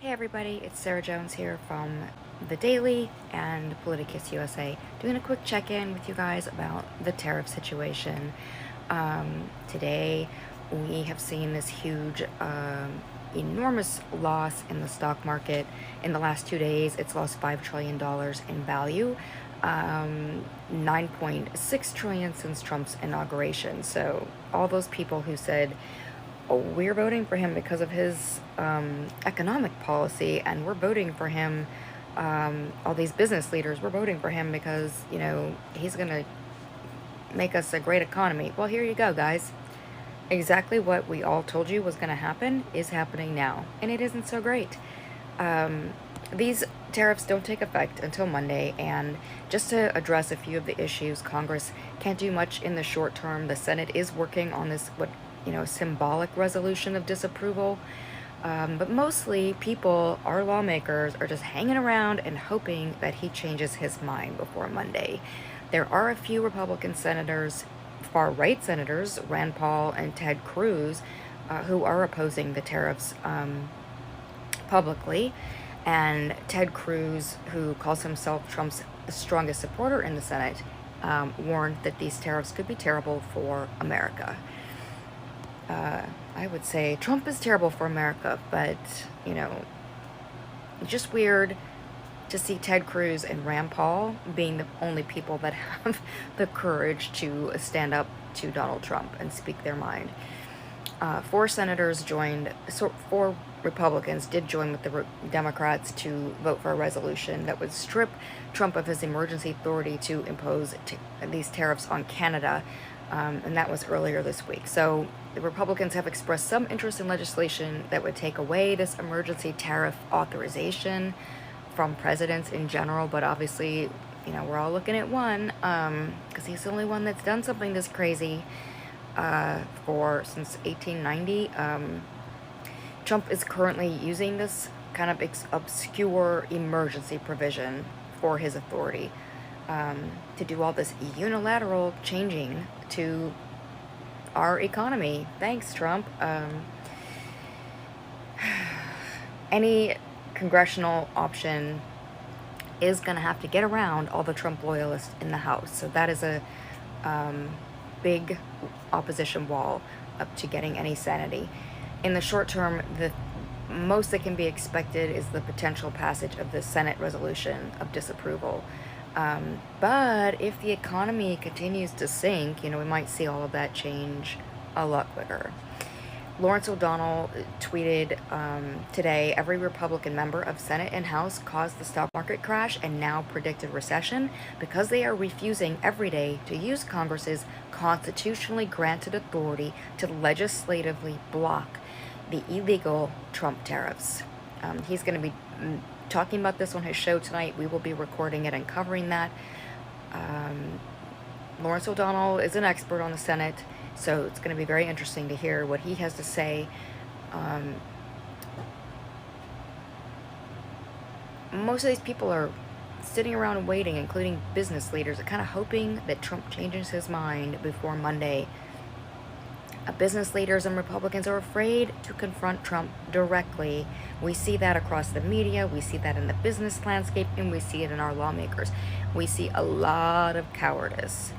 Hey everybody, it's Sarah Jones here from The Daily and Politicus USA, doing a quick check-in with you guys about the tariff situation. Today, we have seen this huge, enormous loss in the stock market. In the last 2 days, it's lost $5 trillion in value, 9.6 trillion since Trump's inauguration. So all those people who said, we're voting for him because of his economic policy, and we're voting for him, all these business leaders, we're voting for him because, he's going to make us a great economy. Well, here you go, guys. Exactly what we all told you was going to happen is happening now, and it isn't so great. These tariffs don't take effect until Monday, and just to address a few of the issues, Congress can't do much in the short term. The Senate is working on this, symbolic resolution of disapproval. But mostly people, our lawmakers, are just hanging around and hoping that he changes his mind before Monday. There are a few Republican senators, far-right senators, Rand Paul and Ted Cruz, who are opposing the tariffs publicly. And Ted Cruz, who calls himself Trump's strongest supporter in the Senate, warned that these tariffs could be terrible for America. I would say Trump is terrible for America, but, just weird to see Ted Cruz and Rand Paul being the only people that have the courage to stand up to Donald Trump and speak their mind. Four Republicans did join with the Democrats to vote for a resolution that would strip Trump of his emergency authority to impose these tariffs on Canada, and that was earlier this week. So the Republicans have expressed some interest in legislation that would take away this emergency tariff authorization from presidents in general, but obviously, we're all looking at one, because he's the only one that's done something this crazy since 1890. Trump is currently using this kind of obscure emergency provision for his authority to do all this unilateral changing to our economy. Thanks, Trump. Any congressional option is going to have to get around all the Trump loyalists in the House. So that is a big opposition wall up to getting any sanity. In the short term, the most that can be expected is the potential passage of the Senate resolution of disapproval. But if the economy continues to sink, we might see all of that change a lot quicker. Lawrence O'Donnell tweeted today, every Republican member of Senate and House caused the stock market crash and now predicted recession because they are refusing every day to use Congress's constitutionally granted authority to legislatively block the illegal Trump tariffs. He's going to be talking about this on his show tonight. We will be recording it and covering that. Lawrence O'Donnell is an expert on the Senate, so it's going to be very interesting to hear what he has to say. Most of these people are sitting around and waiting, including business leaders, kind of hoping that Trump changes his mind before Monday. Business leaders and Republicans are afraid to confront Trump directly. We see that across the media, we see that in the business landscape, and we see it in our lawmakers. We see a lot of cowardice.